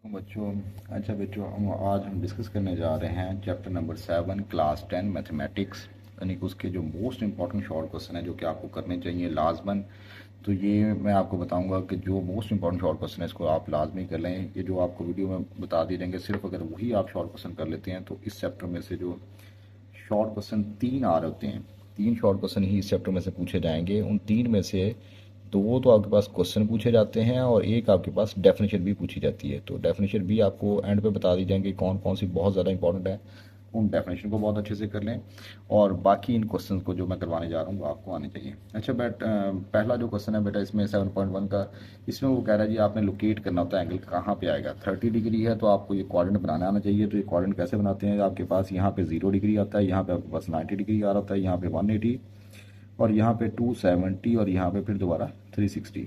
बच्चों। अच्छा बच्चों, आज हम डिस्कस करने जा रहे हैं चैप्टर नंबर 7 क्लास 10 मैथमेटिक्स, यानी कि उसके जो मोस्ट इंपॉर्टेंट शॉर्ट क्वेश्चन है जो कि आपको करने चाहिए लाजमन। तो ये मैं आपको बताऊंगा कि जो मोस्ट इंपॉर्टेंट शॉर्ट क्वेश्चन है इसको आप लाजमी कर लें। ये जो आपको वीडियो में बता दिए जाएंगे, सिर्फ अगर वही आप शॉर्ट क्वेश्चन कर लेते हैं तो इस चैप्टर में से जो शॉर्ट क्वेश्चन तीन आ रहे होते हैं, तीन शॉर्ट क्वेश्चन ही इस चैप्टर में से पूछे जाएंगे। उन तीन में से दो तो आपके पास क्वेश्चन पूछे जाते हैं और एक आपके पास डेफिनेशन भी पूछी जाती है। तो डेफिनेशन भी आपको एंड पे बता दी जाएंगे कौन कौन सी बहुत ज़्यादा इंपॉर्टेंट है। उन डेफिनेशन को बहुत अच्छे से कर लें और बाकी इन क्वेश्चन को जो मैं करवाने जा रहा हूँ वो आपको आने चाहिए। अच्छा पहला जो क्वेश्चन है बेटा इसमें 7.1 का, इसमें वो कह रहा है जी आपने लोकेट करना होता है एंगल कहाँ पे आएगा। 30 डिग्री है तो आपको ये क्वाड्रेंट बनाना आना चाहिए। तो ये क्वाड्रेंट कैसे बनाते हैं, आपके पास यहाँ पे 0 डिग्री आता है, यहाँ पे आपके पास 90 डिग्री आ रहा होता है, यहाँ पे 180 और यहाँ पे 270 और यहाँ पे फिर दोबारा 360।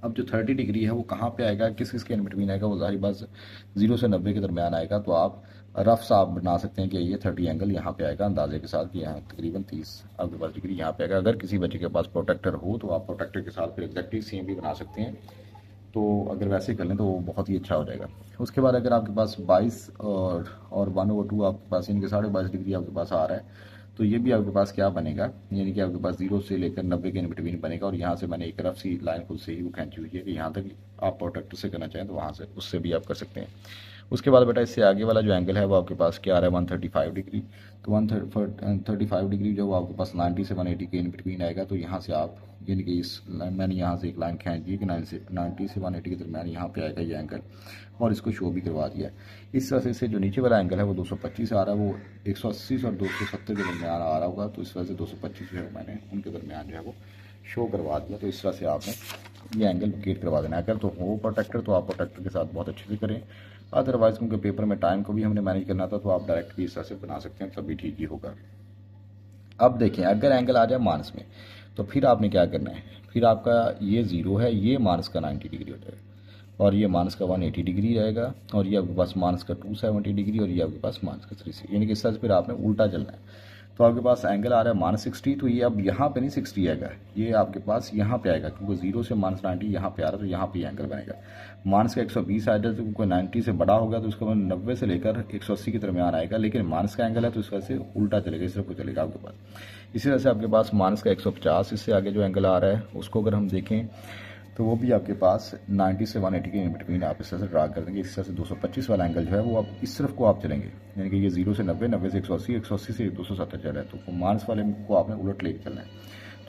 अब जो 30 डिग्री है वो कहाँ पे आएगा, किस किस के इन बिटवीन आएगा, वो जाहिर बात 0 से 90 के दरमियान आएगा। तो आप रफ सा आप बना सकते हैं कि ये 30 एंगल यहाँ पे आएगा अंदाजे के साथ कि यहाँ तकरीबन 30 आपके पास डिग्री यहाँ पे आएगा। अगर किसी बच्चे के पास प्रोटेक्टर हो तो आप प्रोटेक्टर के साथ फिर एग्जैक्टली सेम भी बना सकते हैं। तो अगर वैसे कर लें तो वो बहुत ही अच्छा हो जाएगा। उसके बाद अगर आपके पास 22 और 1/2 आपके पास इनके 22.5 डिग्री आपके पास आ रहा है, तो ये भी आपके पास क्या बनेगा, यानी कि आपके पास 0 से लेकर 90 के इन बिटवीन बनेगा। और यहाँ से मैंने एक रफ सी लाइन खुद से ही वो खींची हुई है कि यहाँ तक आप प्रोटेक्टर से करना चाहें तो वहाँ से उससे भी आप कर सकते हैं। उसके बाद बेटा इससे आगे वाला जो एंगल है वो आपके पास क्या आ रहा है, 135 डिग्री। तो 135 डिग्री जो आपके पास 90 से 180 के इन बिटवीन आएगा। तो यहाँ से आप यानी कि इस मैंने यहाँ से एक लाइन खींच दी कि 90 से 180 के दरमियान यहाँ पे आएगा ये एंगल, और इसको शो भी करवा दिया है। इस तरह से जो नीचे वाला एंगल है वो 225 आ रहा है, वो 180 और 270 के दरमियान आ रहा होगा। तो इस वजह से 225 जो है मैंने उनके दरमियान जो है वो शो करवा दिया। तो इस तरह से आपने ये एंगल लोकेट करवा देना है। अगर तो हो प्रोटेक्टर तो आप प्रोटेक्टर के साथ बहुत अच्छे से करें, अदरवाइज क्योंकि पेपर में टाइम को भी हमने मैनेज करना था तो आप डायरेक्ट भी इस तरह से बना सकते हैं, तब भी ठीक ही होगा। अब देखें अगर एंगल आ जाए माइनस में तो फिर आपने क्या करना है, फिर आपका ये 0 है, ये माइनस का 90 डिग्री हो जाएगा और ये माइनस का 180 डिग्री रहेगा और ये आपके पास माइनस का 270 डिग्री और ये आपके पास माइनस का 360, यानी कि इस तरह से फिर आपने उल्टा चलना है। तो आपके पास एंगल आ रहा है -60, तो ये अब यहाँ पे नहीं 60 आएगा, ये आपके पास यहाँ पे आएगा क्योंकि 0 से -90 यहाँ पे आ रहा है। तो यहाँ पे एंगल बनेगा माइनस का 120 आ जाए तो क्योंकि 90 से बड़ा होगा तो उसका 90 से लेकर 180 के दरमियान आएगा, लेकिन माइनस का एंगल है तो इस वजह से उल्टा चलेगा, इस तरफ को चलेगा आपके पास। इसी तरह से आपके पास माइनस का 150 इससे आगे जो एंगल आ रहा है उसको अगर हम देखें तो वो भी आपके पास 90 से 180 के इन बिटवीन आप इस तरह से ड्रा कर देंगे। इस तरह से 225 वाला एंगल जो है वो आप इस तरफ को आप चलेंगे, यानी कि ये 0 से 90, 90 से 180, 180 से 270 चल रहा है, तो माइनस वाले को आपने उलट लेके चलना है।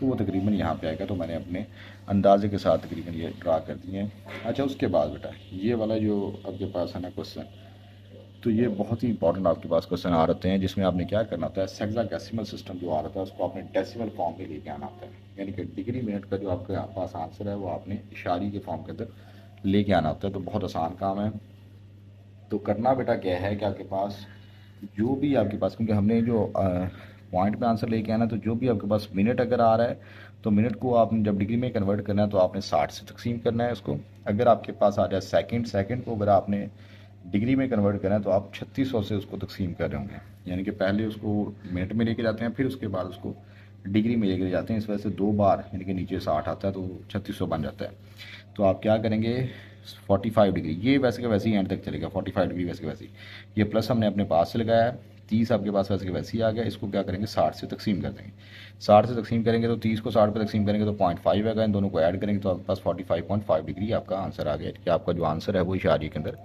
तो वो तकरीबन यहाँ पे आएगा। तो मैंने अपने अंदाजे के साथ तकरीबन ये ड्रा कर दिए हैं। अच्छा उसके बाद बेटा ये वाला जो आपके पास है ना क्वेश्चन, तो ये बहुत ही इंपॉर्टेंट आपके पास क्वेश्चन आ रहे हैं जिसमें आपने क्या करना होता है, हेक्साडेसिमल सिस्टम जो आ रहा है उसको आपने डेसिमल फॉर्म में लेके आना होता है, यानी कि डिग्री मिनट का जो आपके पास आंसर है वो आपने इशारी के फॉर्म के अंदर लेके आना होता है। तो बहुत आसान काम है। तो करना बेटा क्या है कि आपके पास जो भी आपके पास, क्योंकि हमने जो पॉइंट में आंसर लेके आना है, तो जो भी आपके पास मिनट अगर आ रहा है तो मिनट को आपने जब डिग्री में कन्वर्ट करना है तो आपने 60 से तकसीम करना है उसको। अगर आपके पास आ जाए सेकंड, सेकंड को अगर आपने डिग्री में कन्वर्ट करना है तो आप 3600 से उसको तकसीम कर रहे होंगे, यानी कि पहले उसको मिनट में लेके जाते हैं फिर उसके बाद उसको डिग्री में लेके जाते हैं। इस वजह से दो बार यानी कि नीचे 60 आता है तो 3600 बन जाता है। तो आप क्या करेंगे, 45 डिग्री, ये वैसे का वैसे ही एंड तक चलेगा, 45 डिग्री वैसे का वैसे ही। ये प्लस हमने अपने पास से लगाया है, 30 आपके पास वैसे का वैसे ही आ गया। इसको क्या करेंगे 60 से तकसीम कर देंगे। 60 से तकसीम करेंगे तो 30 को 60 पे तकसीम करेंगे तो 0.5 आएगा, इन दोनों को ऐड करेंगे तो आपके पास 45.5 डिग्री आपका आंसर आ गया कि आपका जो आंसर है वो इशारे के अंदर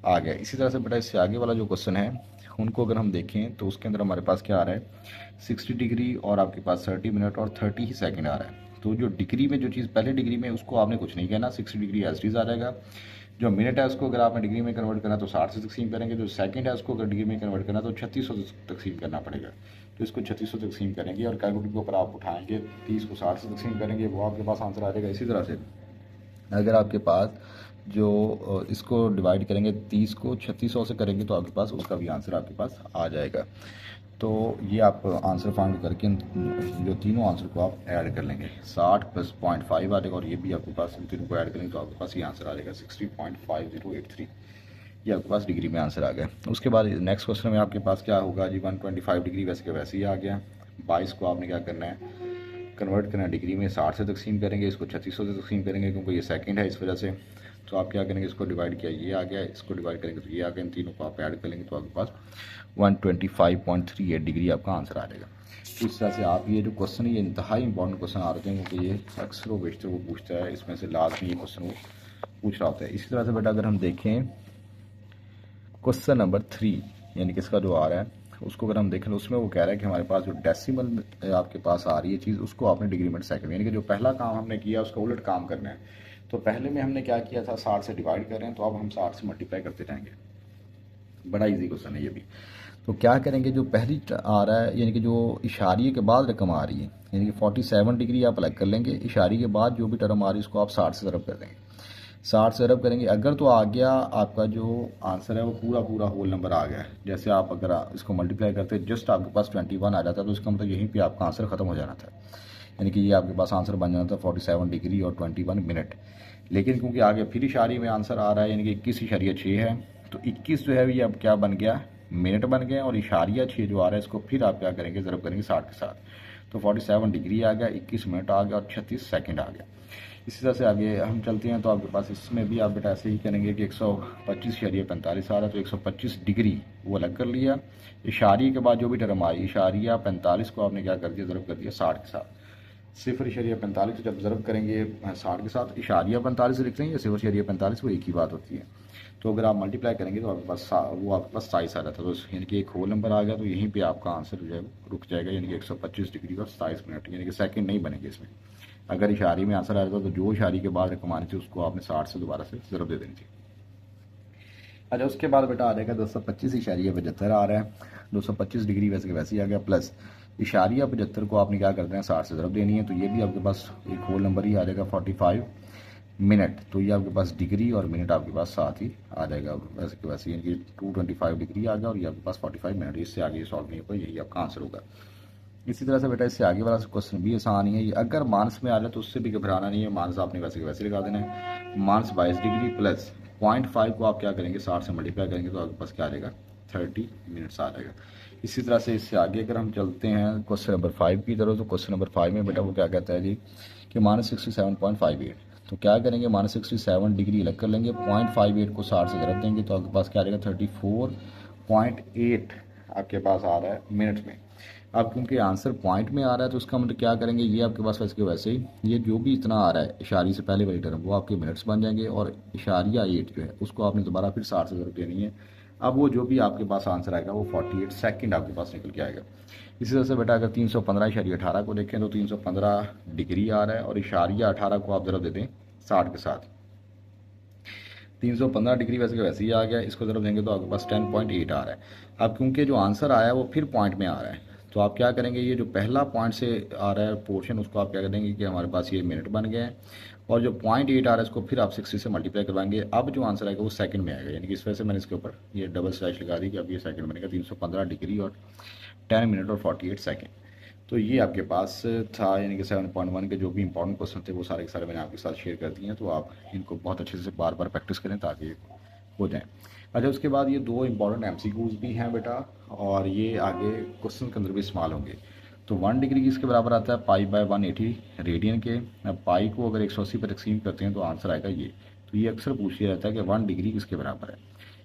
आ गया। इसी तरह से बेटा इससे आगे वाला जो क्वेश्चन है उनको अगर हम देखें तो उसके अंदर हमारे पास क्या आ रहा है, 60 डिग्री और आपके पास 30 मिनट और 30 ही सेकंड आ रहा है। तो जो डिग्री में जो चीज़ पहले डिग्री में उसको आपने कुछ नहीं कहना, 60 डिग्री एज इट आ जाएगा। जो मिनट है उसको अगर आपने डिग्री में कन्वर्ट करना तो 60 से तकसीम करेंगे। जो सेकंड है उसको अगर डिग्री में कन्वर्ट करना तो 3600 से तकसीम करना पड़ेगा। तो इसको 3600 तकसीम करेंगे और कैलकुलेटर के ऊपर आप उठाएंगे, 30 को 60 से तकसीम करेंगे, वो आपके पास आंसर आ जाएगा। इसी तरह से अगर आपके पास जो इसको डिवाइड करेंगे 30 को 3600 से करेंगे तो आपके पास उसका भी आंसर आपके पास आ जाएगा। तो ये आप आंसर फाइंड करके जो तीनों आंसर को आप ऐड कर लेंगे, 60 प्लस 0.5 आ जाएगा और ये भी आपके पास इन तीनों को ऐड करेंगे तो आपके पास ये आंसर आ जाएगा 60.5083। ये आपके पास डिग्री में आंसर आ गया। उसके बाद नेक्स्ट क्वेश्चन में आपके पास क्या होगा जी, 125 डिग्री वैसे के वैसे ही आ गया। 22 को आपने क्या करना है, कन्वर्ट करना डिग्री में, 60 से तकसीम करेंगे, इसको 3600 से तकसीम करेंगे क्योंकि ये सेकंड है इस वजह से। तो आप क्या करेंगे, इसको डिवाइड किया ये आ गया, इसको डिवाइड करेंगे तो ये आ गया, इन तीनों को आप ऐड करेंगे तो आपके पास 125.38 डिग्री आपका आंसर आ जाएगा। तो इस तरह से आप ये जो क्वेश्चन है ये इंतहाई इंपॉर्टेंट क्वेश्चन आ रहे हैं, क्योंकि ये अक्सर वो बेशतर वो पूछता है, इसमें से लाजमी ये क्वेश्चन वो पूछ रहा होता है। इसी तरह से बेटा अगर हम देखें क्वेश्चन नंबर 3 यानी कि इसका जो आ रहा है उसको अगर हम देखें तो उसमें वो कह रहा है कि हमारे पास जो डेसिमल आपके पास आ रही है चीज़ उसको आपने डिग्री मिनट सेकंड, यानी कि जो पहला काम हमने किया उसका उलट काम करना है। तो पहले में हमने क्या किया था, 60 से डिवाइड कर रहे हैं, तो अब हम 60 से मल्टीप्लाई करते जाएंगे। बड़ा इजी क्वेश्चन है ये भी। तो क्या करेंगे, जो पहली आ रहा है यानी कि जो इशारे के बाद रकम आ रही है, यानी कि 47 डिग्री आप अलग कर लेंगे, इशारे के बाद जो भी टर्म आ रही है उसको आप 60 से ज़रब कर देंगे। 60 से ज़रब करेंगे, अगर तो आ गया आपका जो आंसर है वो पूरा पूरा होल नंबर आ गया है, जैसे आप अगर इसको मल्टीप्लाई करते जस्ट आपके पास 21 आ जाता तो इसका मतलब यहीं पे आपका आंसर ख़त्म हो जाना था, यानी कि ये आपके पास आंसर बन जाना था 47 डिग्री और 21 मिनट। लेकिन क्योंकि आगे फिर इशारे में आंसर आ रहा है, यानी कि 21.6 है, तो 21 जो है ये अब क्या बन गया, मिनट बन गए, और इशारिया 6 जो आ रहा है इसको फिर आप क्या करेंगे, ज़रब करेंगे 60 के साथ, तो 47 डिग्री आ गया, 21 मिनट आ गया और 36 सेकंड आ गया। इसी तरह से आगे हम चलते हैं, तो आपके पास इसमें भी आप बेटा ऐसे ही करेंगे कि 125.45 आ रहा है, तो 125 डिग्री वो अलग कर लिया, इशारिये के बाद जो भी टर्म आई इशारिया 45 को आपने क्या कर दिया, ज़रब कर दिया 60 के साथ। 0.45 जब ज़रब करेंगे 60 के साथ, इशारिया 45 लिख रहे हैं या 0.45 वो एक ही बात होती है। तो अगर आप मल्टीप्लाई करेंगे तो आपके पास वो आपके पास 27 आ जाता है, तो यानी कि एक होल नंबर आ गया, तो यहीं पे आपका आंसर जो है रुक जाएगा, यानी कि 125 डिग्री और 27 मिनट, यानी कि सेकंड नहीं बनेंगे इसमें। अगर इशारे में आंसर आ जाता तो जो इशारे के बाद रकम आनी थी उसको आपने 60 से दोबारा से ज़रब दे देनी थी। अच्छा, उसके बाद बेटा आ जाएगा 225.75 आ रहा है, 225 डिग्री वैसे के वैसे ही आ गया, प्लस इशारिया 75 को आपने क्या कर देना है, 60 से ज़रब देनी है, तो ये भी आपके पास एक होल नंबर ही आ जाएगा 45 मिनट, तो ये आपके पास डिग्री और मिनट आपके पास साथ ही आ जाएगा वैसे के वैसे, यानी कि 225 डिग्री आ गया और ये आपके पास 45 मिनट, इससे आगे सॉल्व नहीं होगा, यही आपका आंसर होगा। इसी तरह से बेटा इससे आगे वाला क्वेश्चन भी आसान ही है, ये अगर मानस में आ जाए तो उससे भी घबराना नहीं है, मानस आपने वैसे के वैसे लगा देना है, मानस 22 डिग्री प्लस 0.5 को आप क्या करेंगे 60 से मल्टीप्लाई करेंगे तो आपके पास क्या आ जाएगा 30 मिनट्स आ जाएगा। इसी तरह से इससे आगे अगर हम चलते हैं क्वेश्चन नंबर 5 की तरफ, तो क्वेश्चन नंबर 5 में बेटा वो क्या कहता है जी कि -67.58, तो क्या करेंगे -67 डिग्री अलग कर लेंगे, 0.58 को 60 से ज़रब देंगे तो आपके पास क्या आ जाएगा 34.8 आपके पास आ रहा है मिनट में। अब क्योंकि आंसर पॉइंट में आ रहा है तो उसका मतलब क्या करेंगे, ये आपके पास वैसे के वैसे ही ये जो भी इतना आ रहा है इशारी से पहले वाली टर्म वो आपके मिनट्स बन जाएंगे, और इशारिया 8 जो है उसको आपने दोबारा फिर 60 से ज़रब देनी है। अब वो जो भी आपके पास आंसर आएगा वो 48 सेकंड आपके पास निकल के आएगा। इसी तरह से बेटा अगर 315.18 को देखें तो 315 डिग्री आ रहा है, और इशारिया 18 को आप ज़रब दे दें 60 के साथ, 315 डिग्री वैसे के वैसे ही आ गया, इसको ज़रब देंगे तो आपके पास 10.8 आ रहा है। अब क्योंकि जो आंसर आया वो फिर पॉइंट में आ रहा है, तो आप क्या करेंगे, ये जो पहला पॉइंट से आ रहा है पोर्शन उसको आप क्या करेंगे कि हमारे पास ये मिनट बन गए हैं, और जो 0.8 आ रहा है इसको फिर आप 60 से मल्टीप्लाई करवाएंगे, अब जो आंसर आएगा वो सेकंड में आएगा, यानी कि इस वजह से मैंने इसके ऊपर ये डबल स्लैश लगा दी कि अब ये सेकंड बनेगा, 315 डिग्री और 10 मिनट और 48 सेकंड। तो ये आपके पास था, यानी कि 7.1 के जो भी इंपॉर्टेंट क्वेश्चन थे वो सारे के सारे मैंने आपके साथ शेयर कर दिए हैं, तो आप इनको बहुत अच्छे से बार बार प्रैक्टिस करें ताकि हो जाए। अच्छा, उसके बाद ये 2 इंपॉर्टेंट MCQs भी हैं बेटा, और ये आगे क्वेश्चन के अंदर भी इस्तेमाल होंगे। तो 1 डिग्री किसके बराबर आता है, π/180 रेडियन के। अब पाई को अगर 180 पर तकसीम करते हैं तो आंसर आएगा ये, तो ये अक्सर पूछ लिया जाता है कि 1 डिग्री किसके बराबर है।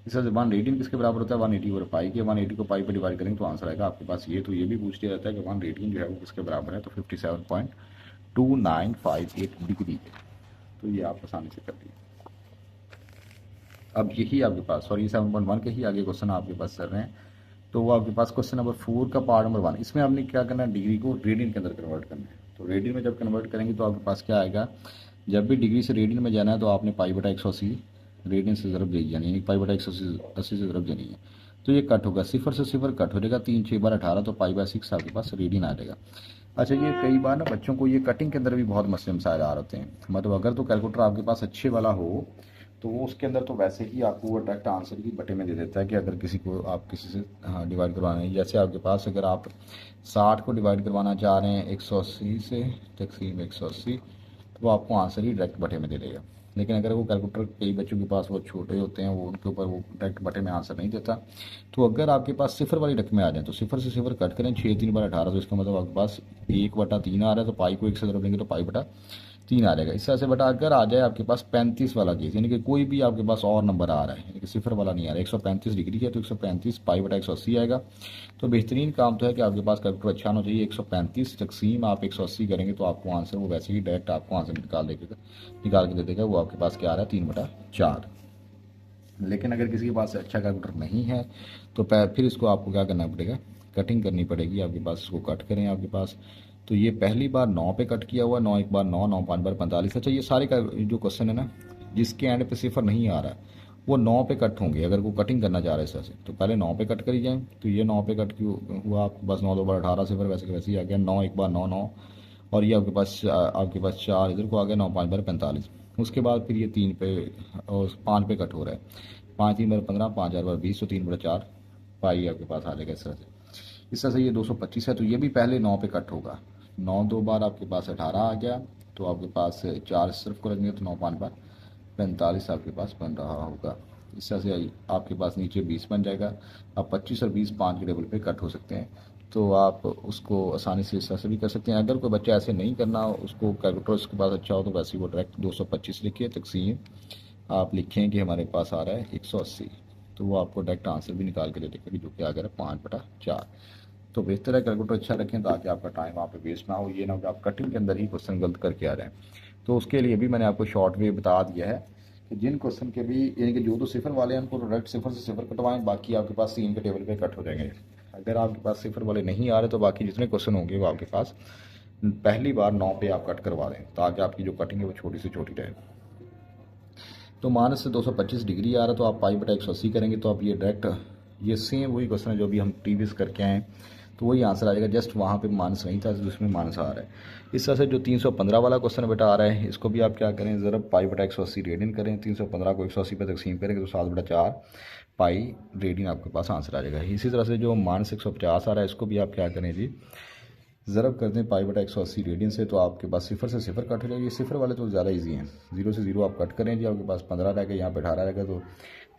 इस तरह से 1 रेडियन किसके बराबर होता है, 180 और पाई के, 180 को पाई पर डिवाइड करेंगे तो आंसर आएगा आपके पास ये, तो ये भी पूछ लिया जाता है कि 1 रेडियन जो है वो किसके बराबर है, तो 57.2958 डिग्री है। तो ये आप आसानी से कर लीजिए। अब यही आपके पास, सॉरी 7.1 के ही आगे क्वेश्चन आपके पास चल रहे हैं, तो वो आपके पास क्वेश्चन नंबर 4 का पार्ट नंबर 1, इसमें आपने क्या करना है, डिग्री को रेडियन के अंदर कन्वर्ट करना है। तो रेडियन में जब कन्वर्ट करेंगे तो आपके पास क्या आएगा, जब भी डिग्री से रेडियन में जाना है तो आपने π/180 रेडियन से ज़रब दे यानी π/180 से ज़रब देनी है, तो ये कट होगा, 0 से 0 कट हो जाएगा, 3 6 बार 18, तो π/6 आपके पास रेडियन आ जाएगा। अच्छा, ये कई बार ना बच्चों को ये कटिंग के अंदर भी बहुत मसले मसाइल आ होते हैं, मतलब अगर तो कैलकुलेटर आपके पास अच्छे वाला हो तो वो उसके अंदर तो वैसे ही आपको वो डायरेक्ट आंसर की बटे में दे देता है कि अगर किसी को आप किसी से डिवाइड करवाना है, जैसे आपके पास अगर आप 60 को डिवाइड करवाना चाह रहे हैं 180 से तकसीम 180, तो वो आपको आंसर ही डायरेक्ट बटे में दे देगा। लेकिन अगर वो कैलकुलेटर कई बच्चों के पास वो छोटे होते हैं, वो उनके ऊपर वो डायरेक्ट बटे में आंसर नहीं देता, तो अगर आपके पास 0 वाली रकमें आ जाए तो 0 से 0 कट करें, 6 3 बार 18, तो इसका मतलब आपके पास 1/3 आ रहा है, तो पाई को 1 से ज़रब देंगे तो π/3 3 आ जाएगा। इस तरह से बेटा अगर आ जाए आपके पास 35 वाला केस, यानी कि कोई भी आपके पास और नंबर आ रहा है, यानी कि सिफर वाला नहीं आ रहा है, 135 डिग्री है तो 135 पाई बटा 180 आएगा। तो बेहतरीन काम तो है कि आपके पास कैलकुलेटर अच्छा होना चाहिए। 135 तकसीम आप 180 करेंगे तो आपको आंसर वो वैसे ही डायरेक्ट आपको आंसर निकाल के दे देगा। वो आपके पास क्या आ रहा है, 3/4। लेकिन अगर किसी के पास अच्छा कैलकुलेटर नहीं है तो फिर इसको आपको क्या करना पड़ेगा, कटिंग करनी पड़ेगी आपके पास। इसको कट करें आपके पास, तो ये पहली बार 9 पे कट किया हुआ, 9 एक बार 9, 9 5 बार 45। अच्छा ये सारे का जो क्वेश्चन है ना जिसके एंड पे सिफर नहीं आ रहा है वो 9 पे कट होंगे। अगर वो कटिंग करना चाह रहे हैं इस से तो पहले 9 पे कट करी जाए। तो ये 9 पे कट क्यों हुआ आपके पास, 9 2 बार 18 सिफर वैसे के वैसे ही आ गया। 9 एक बार 9 9, और ये आपके पास 4 इधर को आ गया, 9 5 बार 45। उसके बाद फिर ये 3 पे और 5 पे कट हो रहा है, 5 3 बार 15, 5 4 बार 20, तो 3/4 पाई आपके पास आ जाएगा इस तरह से। इस तरह से ये 225 है, तो ये भी पहले 9 पे कट होगा। 9 2 बार आपके पास 18 आ गया, तो आपके पास 4 सिर्फ को लगेंगे तो 9 5 बार 45 आपके पास बन रहा होगा। इस तरह से आपके पास नीचे 20 बन जाएगा। अब 25 और 20 5 के टेबल पे कट हो सकते हैं, तो आप उसको आसानी से इस तरह से भी कर सकते हैं। अगर कोई बच्चा ऐसे नहीं करना, उसको कैलकुलेटर उसके पास अच्छा हो, तो वैसे ही वो डायरेक्ट 225 लिखिए तकसीम आप लिखें कि हमारे पास आ रहा है 180, तो वो आपको डायरेक्ट आंसर भी निकाल के दे देगा कि जो कि आ गया 5/4। तो बेहतर है कैलकुलेटर अच्छा रखें ताकि आपका टाइम वहाँ पे वेस्ट ना हो। ये ना हो कि आप कटिंग के अंदर ही क्वेश्चन गलत करके आ जाएं। तो उसके लिए भी मैंने आपको शॉर्ट वे बता दिया है कि जिन क्वेश्चन के भी, यानी कि जो तो सिफर वाले हैं उनको डायरेक्ट सिफर से सिफर कटवाएं, बाकी आपके पास 3 के टेबल पे कट हो जाएंगे। अगर आपके पास सिफर वाले नहीं आ रहे तो बाकी जितने क्वेश्चन होंगे वो आपके पास पहली बार 9 पे आप कट करवा दें ताकि आपकी जो कटिंग है वो छोटी से छोटी रहे। तो माइनस से 225 डिग्री आ रहा है तो आप पाई बटा 180 करेंगे तो आप ये डायरेक्ट ये सेम वही क्वेश्चन है जो भी हम प्रीवियस करके आए, तो वही आंसर आ जाएगा। जस्ट वहाँ पे माइनस नहीं था जिसमें माइनस आ रहा है। इस तरह से जो 315 वाला क्वेश्चन बेटा आ रहा है इसको भी आप क्या करें, ज़रा पाई बटा 180 रेडियन करें। 315 को 180 पे तकसीम करेंगे तो 7/4 पाई रेडियन आपके पास आंसर आ जाएगा। इसी तरह से जो माइनस 150 आ रहा है इसको भी आप क्या करें जी, ज़रब कर दें पाई बटा 180 रेडियन से, तो आपके पास सिफर से सिफर कट हो जाएगी। सिफर वाले तो ज़्यादा इजी हैं, 0 से 0 आप कट करें जी, आपके पास 15 रहेगा, यहाँ पे 18 रहेगा, तो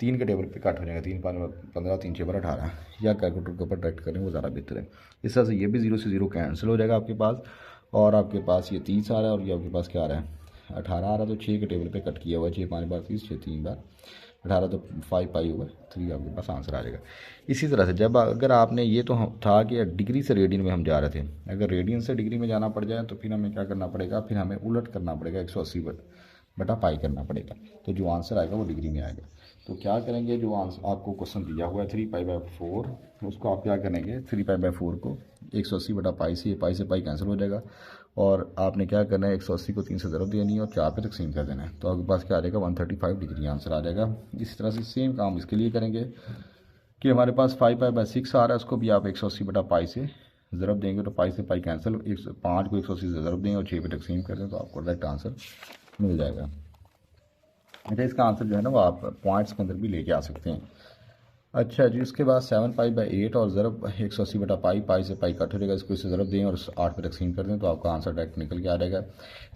3 के टेबल पे कट हो जाएगा। 3 5 15, 3 6 बार 18, या कैलकुलेटर के ऊपर डायरेक्ट करें वो ज़्यादा बेहतर है। इस तरह से ये भी 0 से 0 कैंसिल हो जाएगा आपके पास, और आपके पास ये 30 आ रहा है और ये आपके पास क्या आ रहा है 18 आ रहा है, तो 6 के टेबल पे कट किया हुआ है। 6 5 बार 30, 6 3 बार 18, तो 5 पाई हुआ 3 आपके पास आंसर आ जाएगा। इसी तरह से जब अगर आपने ये तो था कि डिग्री से रेडियन में हम जा रहे थे, अगर रेडियन से डिग्री में जाना पड़ जाए तो फिर हमें क्या करना पड़ेगा, फिर हमें उलट करना पड़ेगा, 180 बटा पाई करना पड़ेगा, तो जो आंसर आएगा वो डिग्री में आएगा। तो क्या करेंगे, जो आंसर आपको क्वेश्चन दिया हुआ है 3π/4, उसको आप क्या करेंगे 3π/4 को 180 बटा पाई से पाई कैंसिल हो जाएगा, और आपने क्या करना है 180 को 3 से ज़रब देनी है और 4 पे तकसीम कर देना है, तो आपके पास क्या आ जाएगा 135 डिग्री आंसर आ जाएगा। इसी तरह से सेम काम इसके लिए करेंगे कि हमारे पास 5π/6 आ रहा है, उसको भी आप 180 बटा पाई से ज़रब देंगे, तो पाई से पाई कैंसिल, 5 को 180 से ज़रब देंगे और 6 पे तकसीम कर दें तो आपको डायरेक्ट आंसर मिल जाएगा। अच्छा इसका आंसर जो है ना वो आप पॉइंट्स के अंदर भी लेके आ सकते हैं। अच्छा जी, उसके बाद 7π/8 और ज़रब 180 बटा पाई से पाई कट हो जाएगा, इसको इससे ज़रब दें और 8 पे तकसीम कर दें तो आपका आंसर डायरेक्ट निकल के आ जाएगा।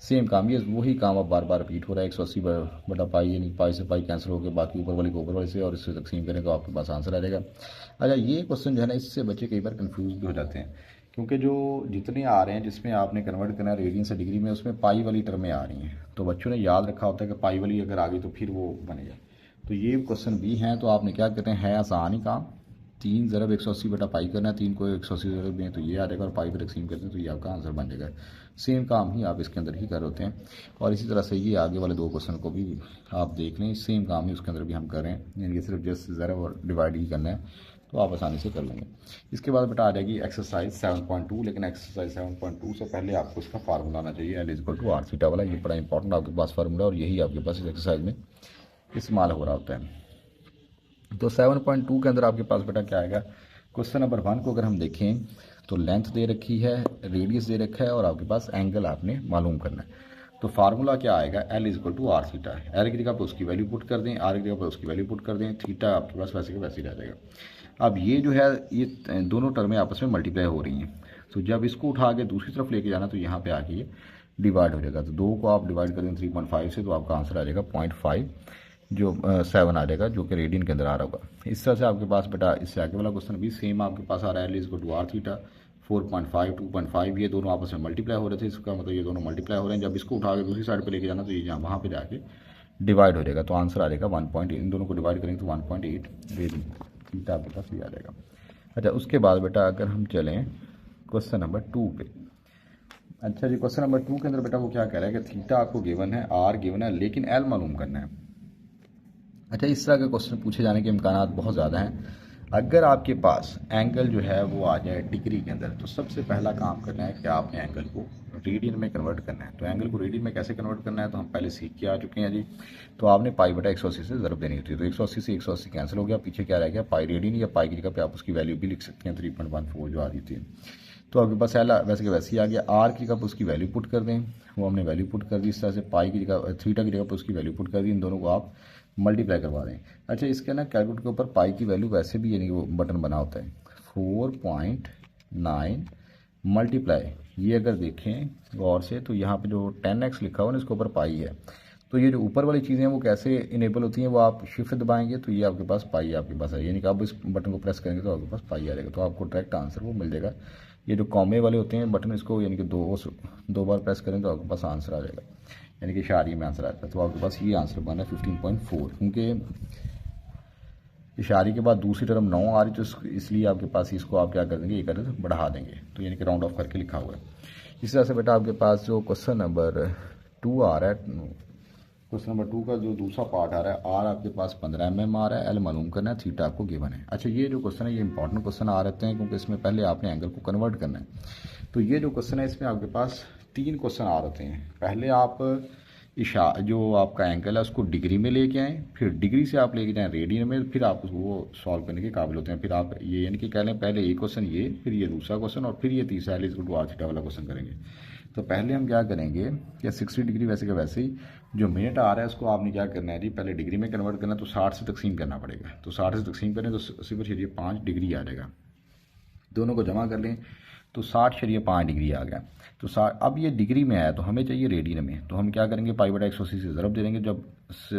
सेम काम, ये वही काम अब बार बार रिपीट हो रहा है। 180 बटा पाई, यानी पाई से पाई कैंसिल होकर बाकी ऊपर वाले को ऊपर वाले से और इससे तकसीम करें तो आपके पास आंसर आ जाएगा। अच्छा ये क्वेश्चन जो है ना इससे बच्चे कई बार कन्फ्यूज भी हो जाते हैं, क्योंकि जो जितने आ रहे हैं जिसमें आपने कन्वर्ट करना है रेडियन से डिग्री में, उसमें पाई वाली टर्में आ रही हैं, तो बच्चों ने याद रखा होता है कि पाई वाली अगर आ गई तो फिर वो बनेगा। तो ये क्वेश्चन भी हैं, तो आपने क्या करते हैं, है आसान ही काम, 3 ज़रब 180 बटा पाई करना है, 3 को 180 ज़रब दें तो ये आ जाएगा और पाई पर तकसीम करते हैं तो ये आपका आंसर बन जाएगा। सेम काम ही आप इसके अंदर ही कर होते हैं, और इसी तरह से ये आगे वाले 2 क्वेश्चन को भी आप देख लें, सेम काम ही उसके अंदर भी हम करें, यानी कि सिर्फ जस्ट ज़रब और डिवाइड ही करना है, तो आप आसानी से कर लेंगे। इसके बाद बेटा आ जाएगी एक्सरसाइज 7.2, लेकिन एक्सरसाइज 7.2 से पहले आपको इसका फार्मूला आना चाहिए, L = R θ वाला। ये बड़ा इंपॉर्टेंट आपके पास फार्मूला, और यही आपके पास इस एक्सरसाइज में इस्तेमाल हो रहा होता है। तो 7.2 के अंदर आपके पास बेटा क्या आएगा, क्वेश्चन नंबर 1 को अगर हम देखें तो लेंथ दे रखी है, रेडियस दे रखा है, और आपके पास एंगल आपने मालूम करना है। तो फार्मूला क्या आएगा, L = R θ। L की जगह पर उसकी वैल्यू पुट कर दें, R की जगह पर उसकी वैल्यू पुट कर दें, थीटा आपके पास वैसे के वैसे ही रह जाएगा। अब ये जो है ये दोनों टर्में आपस में मल्टीप्लाई हो रही हैं, तो जब इसको उठा के दूसरी तरफ लेके जाना तो यहाँ पे आके ये डिवाइड हो जाएगा। तो 2 को आप डिवाइड कर दें 3.5 से, तो आपका आंसर आ जाएगा 0.5 जो 7 आ जाएगा, जो कि रेडियन के अंदर आ रहा होगा। इस तरह से आपके पास बेटा इससे आगे वाला क्वेश्चन भी सेम आपके पास आ रहा है, L = R θ। 4.5 2.5 ये दोनों आपस में मल्टीप्लाई हो रहे थे, इसका मतलब ये दोनों मल्टीप्लाई हो रहे हैं। जब इसको उठा के दूसरी साइड पे लेके जाना तो ये यहाँ वहाँ पे जाके डिवाइड हो जाएगा, तो आंसर आ जाएगा 1.8। इन दोनों को डिवाइड करेंगे तो 1.8 रेडियन थीटा आपके पास ये आ जाएगा। अच्छा उसके बाद बेटा अगर हम चलें क्वेश्चन नंबर 2 पे। अच्छा जी क्वेश्चन नंबर 2 के अंदर बेटा वो क्या कह रहा है कि थीटा आपको गिवन है, आर गिवन है, लेकिन एल मालूम करना है। अच्छा इस तरह के क्वेश्चन पूछे जाने के इम्कानात बहुत ज़्यादा हैं। अगर आपके पास एंगल जो है वो आ जाए डिग्री के अंदर, तो सबसे पहला काम करना है कि आपने एंगल को रेडियन में कन्वर्ट करना है। तो एंगल को रेडियन में कैसे कन्वर्ट करना है तो हम पहले सीख के आ चुके हैं जी। तो आपने पाई बटा 180 से ज़रूर देनी होती है, तो 180 से 180 कैंसिल हो गया, पीछे क्या रह गया पाई रेडियन, या पाई की जगह पे आप उसकी वैल्यू भी लिख सकते हैं 3.14 जो आ रही थी। तो आपके पास एल वैसे के वैसे ही आ गया। आर की जगह पर उसकी वैल्यू पुट कर दें, वो हमने वैल्यू पुट कर दी। इस तरह से पाई की जगह थीटा की जगह पर उसकी वैल्यू पुट कर दी, इन दोनों को आप मल्टीप्लाई करवा दें। अच्छा इसके ना कैलकुलेटर के ऊपर पाई की वैल्यू वैसे भी यानी कि वो बटन बना होता है 4.9 मल्टीप्लाई, ये अगर देखें गौर से तो यहाँ पे जो 10x लिखा हुआ है इसके ऊपर पाई है। तो ये जो ऊपर वाली चीज़ें हैं वो कैसे इनेबल होती हैं, वो आप शिफ्ट दबाएंगे तो ये आपके पास पाई आपके पास है, यानी कि आप इस बटन को प्रेस करेंगे तो आपके पास पाई आ जाएगा, तो आपको डायरेक्ट आंसर वो मिल जाएगा। ये जो कॉमे वाले होते हैं बटन, इसको यानी कि दो बार प्रेस करें तो आपके पास आंसर आ जाएगा, यानी कि इशारे में आंसर आता है। तो आपके पास ये आंसर बना है 15.4, क्योंकि इशारे के बाद दूसरी तरफ 9 आ रही तो इसलिए आपके पास इसको आप क्या कर देंगे, एक अदद बढ़ा देंगे, तो यानी कि राउंड ऑफ करके लिखा हुआ है। इस तरह से बेटा आपके पास जो क्वेश्चन नंबर 2 आ रहा है, क्वेश्चन नंबर 2 का जो दूसरा पार्ट आ रहा है, आर आपके पास 15 mm आ रहा है, एल मालूम करना है, थीटा आपको गिवन है। अच्छा ये जो क्वेश्चन है ये इंपॉर्टेंट क्वेश्चन आ रहते हैं, क्योंकि इसमें पहले आपने एंगल को कन्वर्ट करना है। तो ये जो क्वेश्चन है इसमें आपके पास 3 क्वेश्चन आ रहते हैं। पहले आप जो आपका एंगल है उसको डिग्री में लेके आएँ, फिर डिग्री से आप लेके जाएँ रेडियन में, फिर आप उसको सॉल्व करने के काबिल होते हैं। फिर आप ये यानी कि कह लें पहले एक क्वेश्चन ये, फिर ये दूसरा क्वेश्चन, और फिर ये तीसरा l equal to r theta वाला क्वेश्चन करेंगे। तो पहले हम क्या करेंगे कि 60 डिग्री वैसे के वैसे ही जो मिनट आ रहा है उसको आपने क्या करना है जी, पहले डिग्री में कन्वर्ट करना है, तो 60 से तकसीम करना पड़ेगा। तो 60 से तकसीम करें तो 0.5 डिग्री आ जाएगा। दोनों को जमा कर लें तो 60.5 डिग्री आ गया। तो अब ये डिग्री में आया तो हमें चाहिए रेडियन में, तो हम क्या करेंगे पाई बटा 180 से ज़रब दे देंगे। जब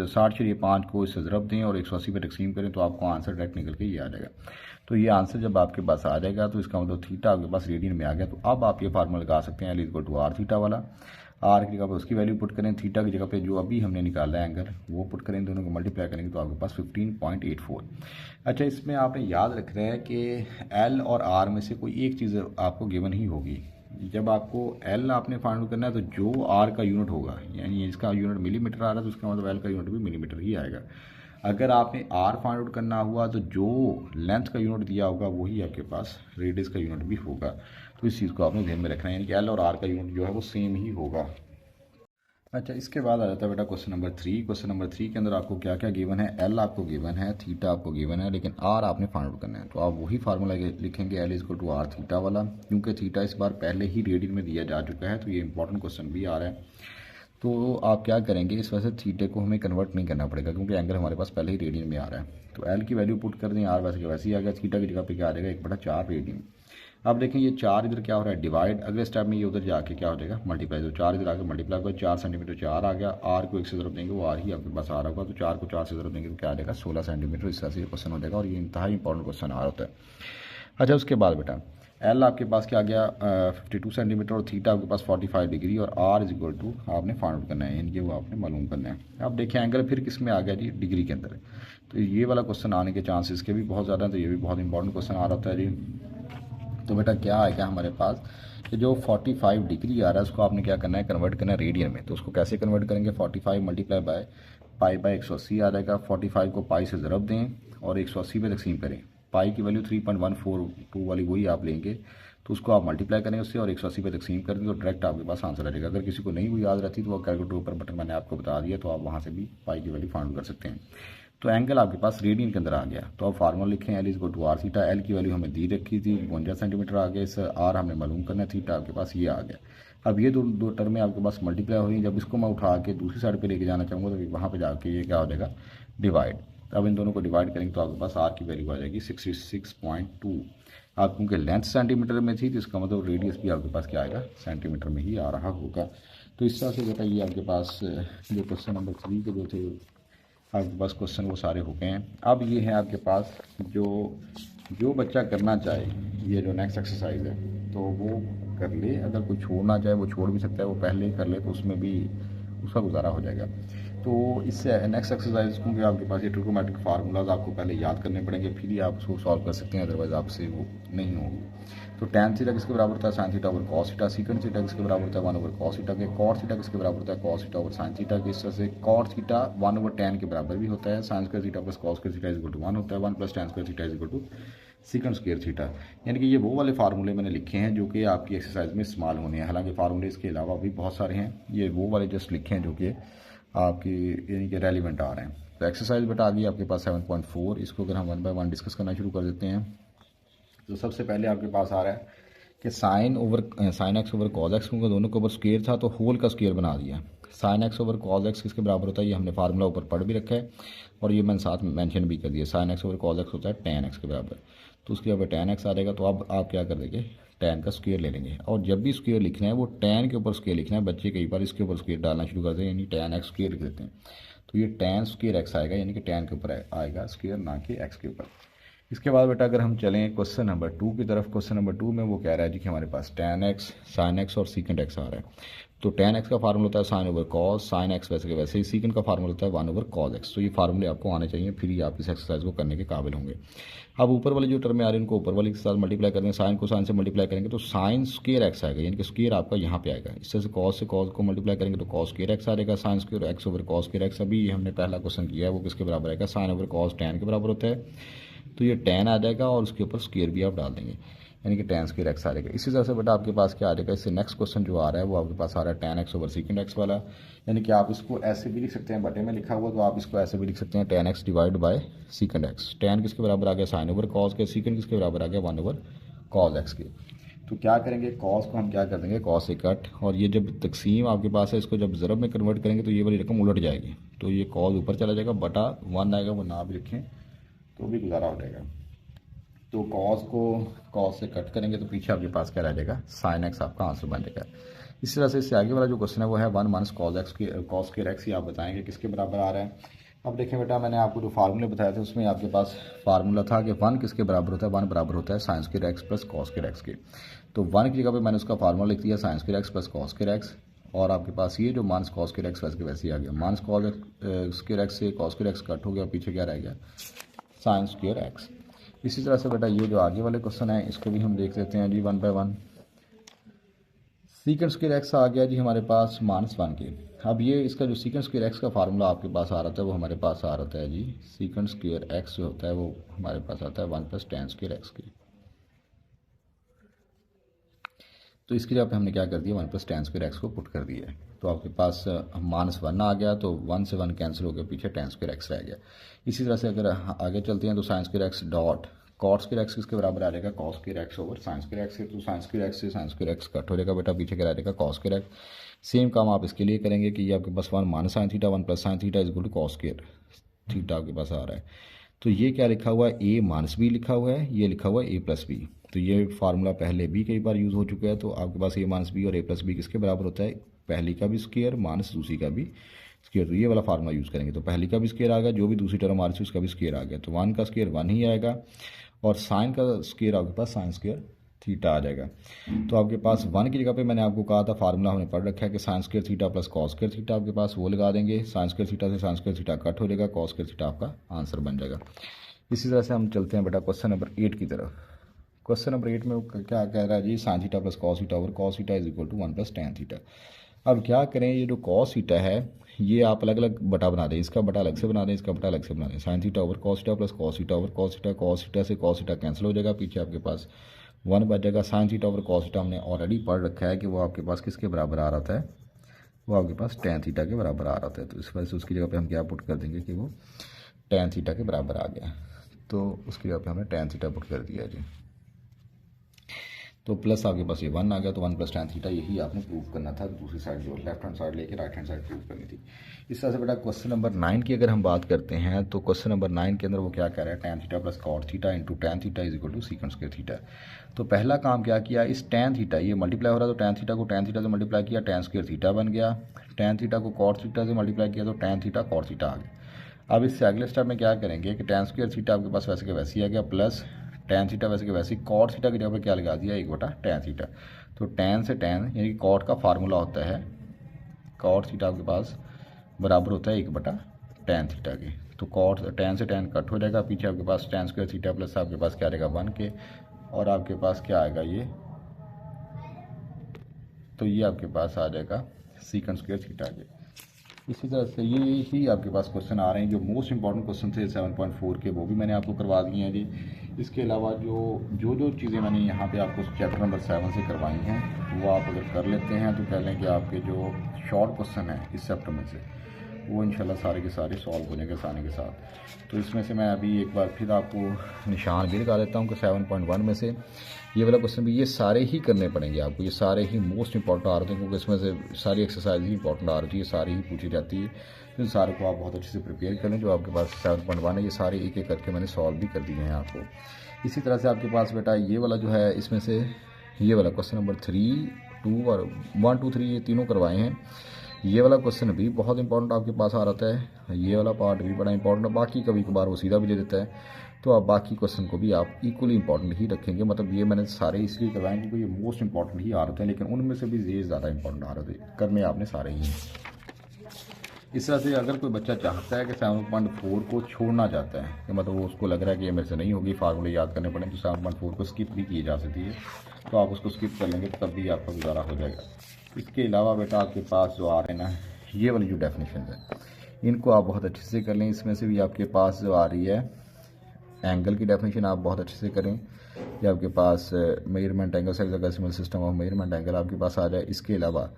60.5 को इससे ज़रब दें और 180 पे तकसीम करें तो आपको आंसर डायरेक्ट निकल के ये आ जाएगा। तो ये आंसर जब आपके पास आ जाएगा तो इसका मतलब थीटा आपके पास रेडियन में आ गया। तो अब आप ये फार्मूला लगा सकते हैं l equal to r theta वाला। आर की जगह पर उसकी वैल्यू पुट करें, थीटा की जगह पे जो अभी हमने निकाला है एंगल वो पुट करें, दोनों को मल्टीप्लाई करेंगे तो आपके पास 15.84। अच्छा इसमें आपने याद रखना है कि एल और आर में से कोई एक चीज़ आपको गिवन ही होगी। जब आपको एल आपने फाइंड आउट करना है तो जो आर का यूनिट होगा, यानी इसका यूनिट मिलीमीटर आ रहा है तो उसका मतलब एल का यूनिट भी मिलीमीटर ही आएगा। अगर आपने आर फाइंड आउट करना हुआ तो जो लेंथ का यूनिट दिया होगा वही आपके पास रेडियस का यूनिट भी होगा। तो इस चीज़ को आपने ध्यान में रखना है, यानी कि एल और आर का यूनिट जो है वो सेम ही होगा। अच्छा इसके बाद आ जाता है बेटा क्वेश्चन नंबर 3। क्वेश्चन नंबर 3 के अंदर आपको क्या क्या गिवन है, एल आपको गिवन है, थीटा आपको गिवन है, लेकिन आर आपने फाइंड आउट करना है। तो आप वही फार्मूला लिखेंगे l equal to r theta वाला, क्योंकि थीटा इस बार पहले ही रेडियन में दिया जा चुका है, तो ये इंपॉर्टेंट क्वेश्चन भी आ रहा है। तो आप क्या करेंगे, इस वजह से थीटे को हमें कन्वर्ट नहीं करना पड़ेगा, क्योंकि एंगल हमारे पास पहले ही रेडियन में आ रहा है। तो एल की वैल्यू पुट कर दें, आर वैसे के वैसे ही आ गया, थीटा की जगह पे क्या आ जाएगा 1/4 रेडियन। अब देखें ये 4 इधर क्या हो रहा है डिवाइड, अगले स्टेप में ये उधर जाके क्या हो जाएगा मल्टीप्लाई। तो 4 इधर आके मल्टीप्लाई होगा, 4 सेंटीमीटर 4 आ गया, आर को 1 से ज़रूरत देंगे वो आर ही आपके पास आ रहा होगा, तो 4 को 4 से ज़रूरत देंगे तो क्या आ जाएगा 16 सेंटीमीटर। इस तरह से क्वेश्चन हो जाएगा, और ये इंतहाई इंपॉर्टेंट क्वेश्चन आ रहा होता है। अच्छा उसके बाद बेटा एल आपके पास क्या आ गया 52 सेंटीमीटर, और थीटा आपके पास 45 डिग्री, और आर इज इक्वल टू आपने फाइंड आउट करना है, यानी कि वो आपने मालूम करना है। अब देखिए एंगल फिर किस में आ गया जी, डिग्री के अंदर। तो ये वाला क्वेश्चन आने के चांसेस के भी बहुत ज़्यादा हैं, तो ये भी बहुत इंपॉर्टेंट क्वेश्चन आ रहा है जी। तो बेटा क्या आएगा हमारे पास कि जो 45 डिग्री आ रहा है उसको आपने क्या करना है कन्वर्ट करना है रेडियन में। तो उसको कैसे कन्वर्ट करेंगे, 45 मल्टीप्लाई बाय पाई बाय 180 आ जाएगा। 45 को पाई से ज़रब दें और 180 पे तकसीम करें। पाई की वैल्यू 3.142 वाली वही आप लेंगे, तो उसको आप मल्टीप्लाई करें उससे और 180 पे तकसीम कर दें तो डायरेक्ट आपके पास आंसर आ जाएगा। अगर किसी को नहीं वो याद रहती तो वो कैलकुलेटर ऊपर बटन मैंने आपको बता दिया, तो आप वहाँ से भी पाई की वैल्यू फाइंड कर सकते हैं। तो एंगल आपके पास रेडियन के अंदर आ गया, तो आप फार्मूला लिखें l is equal to r theta. L की वैल्यू हमें दी रखी थी 52 सेंटीमीटर आ गया, इस आर हमें मालूम करना है, थीटा आपके पास ये आ गया। अब ये दो टर्में आपके पास मल्टीप्लाई हो रही हैं, जब इसको मैं उठा के दूसरी साइड पे लेके जाना चाहूँगा तो वहाँ पे जाके ये क्या हो जाएगा डिवाइड। अब इन दोनों को डिवाइड करेंगे तो आपके पास आर की वैल्यू आ जाएगी 66.2। आप क्योंकि लेंथ सेंटीमीटर में थी तो इसका मतलब रेडियस भी आपके पास क्या आएगा सेंटीमीटर में ही आ रहा होगा। तो इस तरह से बेटा ये आपके पास जो क्वेश्चन नंबर 3 के जो थे आपके पास क्वेश्चन वो सारे हो गए हैं। अब ये है आपके पास जो बच्चा करना चाहे, ये जो नेक्स्ट एक्सरसाइज है तो वो कर ले, अगर कोई छोड़ना चाहे वो छोड़ भी सकता है, वो पहले कर ले तो उसमें भी उसका गुजारा हो जाएगा। तो इससे नेक्स्ट एक्सरसाइज क्योंकि आपके पास ये ट्रिगोनोमेट्रिक फार्मूलाज आपको पहले याद करने पड़ेंगे, फिर ही आप उसको सॉल्व कर सकते हैं, अदरवाइज आपसे वो नहीं होगी। तो tan थीटा किसके बराबर होता है sin theta over cos theta, secant theta किसके बराबर होता है 1 ओवर cos थीटा के, cot थीटा किसके बराबर होता है cos theta over sin theta के। इस तरह से cot थीटा 1 ओवर tan के बराबर भी होता है, sin square theta plus cos square theta is equal to 1 होता है, 1 plus tan square theta is equal to secant square theta. यानी कि ये वो वाले फार्मूले मैंने लिखे हैं जो कि आपकी एक्सरसाइज में इस्तेमाल होने हैं। हालांकि फार्मूले इसके अलावा भी बहुत सारे हैं, ये वो वाले जस्ट लिखे हैं जो कि आपकी यानी कि रेलिवेंट आ रहे हैं। तो एक्सरसाइज बेटा आ गई आपके पास 7.4। इसको अगर हम 1 बाय 1 डिस्कस करना शुरू कर देते हैं तो सबसे पहले आपके पास आ रहा है कि sine x over cos x, क्योंकि दोनों के ऊपर स्क्वायर था तो होल का स्क्वायर बना दिया। Sine x over cos x किसके बराबर होता है, ये हमने फार्मूला ऊपर पढ़ भी रखा है और ये मैंने साथ मेंशन भी कर दिया। Sine x over cos x होता है tan एक्स के बराबर, तो उसके ऊपर tan एक्स आ जाएगा। तो अब आप क्या कर देंगे, tan का स्क्वायर ले लेंगे, और जब भी स्क्वायर लिखना है वो tan के ऊपर स्क्वायर लिखना है। बच्चे कई बार इसके ऊपर स्क्वायर डालना शुरू करते हैं, यानी tan एक्स स्क्वायर लिख देते हैं, तो ये tan स्क्वायर एक्स आएगा, यानी कि tan के ऊपर आएगा स्क्वायर, ना कि एक्स के ऊपर। इसके बाद बेटा अगर हम चलें क्वेश्चन नंबर 2 की तरफ, क्वेश्चन नंबर 2 में वो कह रहा है जी कि हमारे पास tan x, sin x और secant x आ रहा है। तो tan x का फार्मूला होता है sin over cos, sin x वैसे के वैसे ही, secant का फार्मूला होता है 1 ओवर cos x। तो ये फार्मूले आपको आने चाहिए, फिर ही आप इस एक्सरसाइज को करने के काबिल होंगे। अब ऊपर वाली जो टर्म आ रही है उनको ऊपर वाली के साथ मल्टीप्लाई करेंगे, साइन को साइन से मल्टीप्लाई करेंगे तो साइन स्क्वायर एक्स आएगा, यानी कि स्क्वायर आपका यहाँ पे आएगा। इस तरह से कॉस को मल्टीप्लाई करेंगे तो कॉस स्क्वायर एक्स आ जाएगा, sine square x over cos square x. अभी हमने पहला क्वेश्चन किया है वो किसके बराबर आएगा, साइन ओवर कॉस tan के बराबर होता है, तो ये tan आ जाएगा और उसके ऊपर स्क्वायर भी आप डाल देंगे, यानी कि tan स्क्वायर एक्स आ जाएगा। इसी तरह से बेटा आपके पास क्या आ जाएगा, इससे नेक्स्ट क्वेश्चन जो आ रहा है वो आपके पास आ रहा है tan x over secant x वाला, यानी कि आप इसको ऐसे भी लिख सकते हैं, बटे में लिखा हुआ तो आप इसको ऐसे भी लिख सकते हैं tan x divide by secant x। tan किसके बराबर आ गया sin ओवर cos के, secant किसके बराबर आ गया 1 ओवर cos x के। तो क्या करेंगे, cos को हम क्या कर देंगे, cos से कट, और ये जब तकसीम आपके पास है इसको जब ज़रब में कन्वर्ट करेंगे तो ये वाली रकम उलट जाएगी, तो ये cos ऊपर चला जाएगा, बटा 1 आएगा, वो ना भी लिखें तो भी गुजारा हो जाएगा। तो cos को cos से कट करेंगे तो पीछे आपके पास क्या रह जाएगा, sin x आपका आंसर बन जाएगा। इसी तरह से इससे आगे वाला जो क्वेश्चन है वो है 1 माइनस cos स्क्वायर एक्स, ये आप बताएंगे किसके बराबर आ रहा है। अब देखें बेटा, मैंने आपको जो फार्मूले बताए थे उसमें आपके पास फार्मूला था कि 1 किसके बराबर होता है, 1 बराबर होता है sine square x plus cos square x के। तो 1 की जगह पे मैंने उसका फार्मूला लिख दिया sine square x plus cos square x, और आपके पास ये जो माइनस cos स्क्वायर एक्स वैसे के वैसे ही आ गया, माइनस cos स्क्वायर एक्स से cos स्क्वायर एक्स कट हो गया, पीछे क्या रह गया, साइन स्क्वायर एक्स। इसी तरह से बेटा ये जो आगे वाले क्वेश्चन है इसको भी हम देख लेते हैं जी 1 बाय 1। सीकेंट स्क्वायर एक्स आ गया जी हमारे पास -1 के। अब ये इसका जो सीकेंट स्क्वायर एक्स का फार्मूला आपके पास आ रहा था वो हमारे पास आ रहा है जी, सीकेंट स्क्वायर एक्स जो होता है वो हमारे पास आता है 1 प्लस tan स्क्वायर एक्स के। तो इसकी जगह पे हमने क्या कर दिया, 1 प्लस tan स्क्वायर एक्स को पुट कर दिया है, तो आपके पास -1 आ गया, तो 1 से 1 कैंसिल हो गया, पीछे tan स्क्वायर एक्स रह गया। इसी तरह से अगर आगे चलते हैं तो sine square x dot cot square x किसके बराबर आ जाएगा, cos square x over sine square x से। तो साइन स्क्वायर एक्स से साइन स्क्वायर एक्स कट हो जाएगा बेटा, पीछे क्या रह जाएगा cos स्क्वायर एक्स। सेम काम आप इसके लिए करेंगे कि ये आपके पास 1 minus sine theta 1 plus sine theta is equal to cos square theta आपके पास आ रहा है। तो ये क्या लिखा हुआ है, a माइनस बी लिखा हुआ है, ये लिखा हुआ है a प्लस बी। तो ये फार्मूला पहले भी कई बार यूज़ हो चुका है। तो आपके पास a माइनस बी और a प्लस बी किसके बराबर होता है, पहली का भी स्क्वायर माइनस दूसरी का भी स्क्वायर। तो ये वाला फार्मूला यूज़ करेंगे तो पहली का भी स्क्वायर आ गया, जो भी दूसरी टर्म आ रही थी उसका भी स्क्वायर आ गया, तो 1 का स्क्वायर 1 ही आएगा, और साइन का स्क्वायर आपके पास साइन स्क्वायर थीटा आ जाएगा। तो आपके पास 1 की जगह पे मैंने आपको कहा था फार्मूला हमने पढ़ रखा है कि sine square theta plus cos square theta, आपके पास वो लगा देंगे, साइन स्क्वायर थीटा से साइन स्क्वायर थीटा कट हो जाएगा, cos स्क्वायर थीटा आपका आंसर बन जाएगा। इसी तरह से हम चलते हैं बेटा क्वेश्चन नंबर 8 की तरफ। क्वेश्चन नंबर 8 में क्या कह रहा है जी, sine theta plus cos theta over cos theta is equal to 1 plus tan theta. अब क्या करें, ये जो cos थीटा है ये आप अलग अलग बटा बना दें, इसका बटा अलग से बना दें, इसका बटा अलग से बना दें। Sine theta over cos theta plus cos theta over cos theta से cos थीटा कैंसिल हो जाएगा, पीछे आपके पास 1 बच जाएगा। Sine theta over cos theta हमने ऑलरेडी पढ़ रखा है कि वो आपके पास किसके बराबर आ रहा है, वो आपके पास tan थीटा के बराबर आ रहा है। तो इस वजह से उसकी जगह पे हम क्या पुट कर देंगे कि वो tan थीटा के बराबर आ गया, तो उसकी जगह पे हमने tan थीटा पुट कर दिया जी। तो प्लस आपके पास ये 1 आ गया, तो 1 प्लस tan थीटा, यही आपने प्रूव करना था, दूसरी साइड जो लेफ्ट हैंड साइड लेके राइट हैंड साइड प्रूव करनी थी। इस तरह से बेटा क्वेश्चन नंबर 9 की अगर हम बात करते हैं तो क्वेश्चन नंबर 9 के अंदर वो क्या कह रहा है, tan theta plus cot theta into tan theta is equal to secant square theta. तो पहला काम क्या किया, इस tan थीटा ये मल्टीप्लाई हो रहा है तो tan थीटा को tan थीटा से मल्टीप्लाई किया, tan स्क्वायर थीटा बन गया, tan थीटा को cot थीटा से मल्टीप्लाई किया तो tan थीटा cot थीटा आ गया। अब इससे अगले स्टेप में क्या करेंगे कि tan स्क्वायर थीटा आपके पास वैसे के वैसे ही आ गया, प्लस tan थीटा वैसे के वैसे ही, cot थीटा की जगह पर क्या लगा दिया 1/tan थीटा। तो tan से tan यानी कि cot का फार्मूला होता है, cot थीटा आपके पास बराबर होता है 1/tan थीटा के। तो cot tan से tan कट हो जाएगा, पीछे आपके पास tan स्क्वायर थीटा प्लस आपके पास क्या आएगा 1 के, और आपके पास क्या आएगा ये, तो ये आपके पास आ जाएगा सीकंड स्क्वायर थीटा के। इसी तरह से ये ही आपके पास क्वेश्चन आ रहे हैं जो मोस्ट इंपॉर्टेंट क्वेश्चन थे 7.4 के, वो भी मैंने आपको करवा दिए हैं जी। इसके अलावा जो चीज़ें मैंने यहाँ पे आपको चैप्टर नंबर 7 से करवाई हैं वो आप अगर कर लेते हैं तो कह लें कि आपके जो शॉर्ट क्वेश्चन हैं इस चैप्टर में से वो इंशाल्लाह सारे के सारे सॉल्व हो जाएंगे आसानी के साथ। तो इसमें से मैं अभी एक बार फिर आपको निशान भी लगा देता हूँ कि 7.1 में से ये वाला क्वेश्चन भी ये सारे ही करने पड़ेंगे आपको, ये सारे ही मोस्ट इंपॉर्टेंट आ रहे हैं क्योंकि इसमें से सारी एक्सरसाइज ही इंपॉर्टेंट आ रही है, सारी ही पूछी जाती है। तो सारे को आप बहुत अच्छे से प्रिपेयर करें। जो आपके पास 7.1 है ये सारे एक एक करके मैंने सॉल्व भी कर दिए हैं आपको। इसी तरह से आपके पास बेटा ये वाला जो है इसमें से ये वाला क्वेश्चन नंबर 3, 2 और 1, 2, 3 ये तीनों करवाए हैं। ये वाला क्वेश्चन भी बहुत इंपॉर्टेंट आपके पास आ रहता है, ये वाला पार्ट भी बड़ा इंपॉर्टेंट है। बाकी कभी कभार वो सीधा भी दे देता है, तो आप बाकी क्वेश्चन को भी आप इक्वली इंपॉर्टेंट ही रखेंगे। मतलब ये मैंने सारे इसलिए करवाए क्योंकि ये मोस्ट इंपॉर्टेंट ही आ रहे थे, लेकिन उनमें से भी ये ज़्यादा इंपॉर्टेंट आ रहे थे, करने आपने सारे ही हैं। इस तरह से अगर कोई बच्चा चाहता है कि 7.4 को छोड़ना चाहता है, कि मतलब वो उसको लग रहा है कि ये मेरे से नहीं होगी, फार्मूले याद करने पड़े, तो 7.4 को स्किप भी की जा सकती है, तो आप उसको स्किप कर लेंगे तब भी आपका गुजारा हो जाएगा। इसके अलावा बेटा आपके पास जो आ रहे हैं ना ये वाली जो डेफिनेशन है इनको आप बहुत अच्छे से कर लें। इसमें से भी आपके पास जो आ रही है एंगल की डेफिनेशन आप बहुत अच्छे से करें। ये आपके पास measurement angle hexadecimal system of measurement angle आपके पास आ जाए। इसके अलावा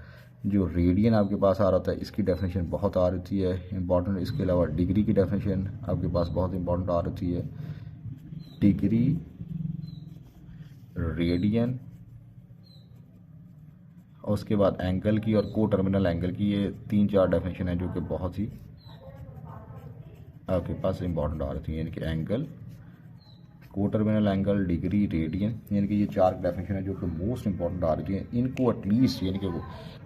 जो रेडियन आपके पास आ रहा था इसकी डेफिनेशन बहुत आ रही है इंपॉर्टेंट। इसके अलावा डिग्री की डेफिनेशन आपके पास बहुत इंपॉर्टेंट आ रही है, डिग्री, रेडियन, और उसके बाद एंगल की और को टर्मिनल एंगल की, ये 3-4 डेफिनेशन है जो कि बहुत ही आपके पास इंपॉर्टेंट आ रही है। यानी कि एंगल, को टर्मिनल एंगल, डिग्री, रेडियन, यानी कि ये 4 डेफिनेशन है जो कि मोस्ट इंपॉर्टेंट आ रही है। इनको एटलीस्ट यानी कि वो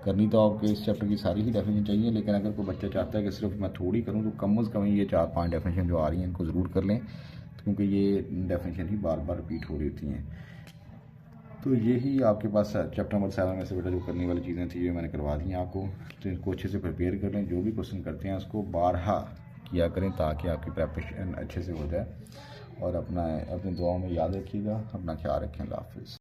करनी तो आपके इस चैप्टर की सारी ही डेफिनेशन चाहिए, लेकिन अगर कोई बच्चा चाहता है कि सिर्फ मैं थोड़ी करूँ तो कम से कम ये 4-5 डेफिनेशन जो आ रही हैं इनको ज़रूर कर लें, क्योंकि ये डेफिनेशन ही बार बार रिपीट हो रही होती हैं। तो यही आपके पास चैप्टर नंबर 7 में से बेटा जो करने वाली चीज़ें थी ये मैंने करवा दी हैं आपको। तो इनको अच्छे से प्रिपेयर कर लें, जो भी क्वेश्चन करते हैं उसको बारहा किया करें ताकि आपकी प्रिपरेशन अच्छे से हो जाए। और अपनी दुआओं में याद रखिएगा। अपना ख्याल रखें। अल्लाह हाफिज़।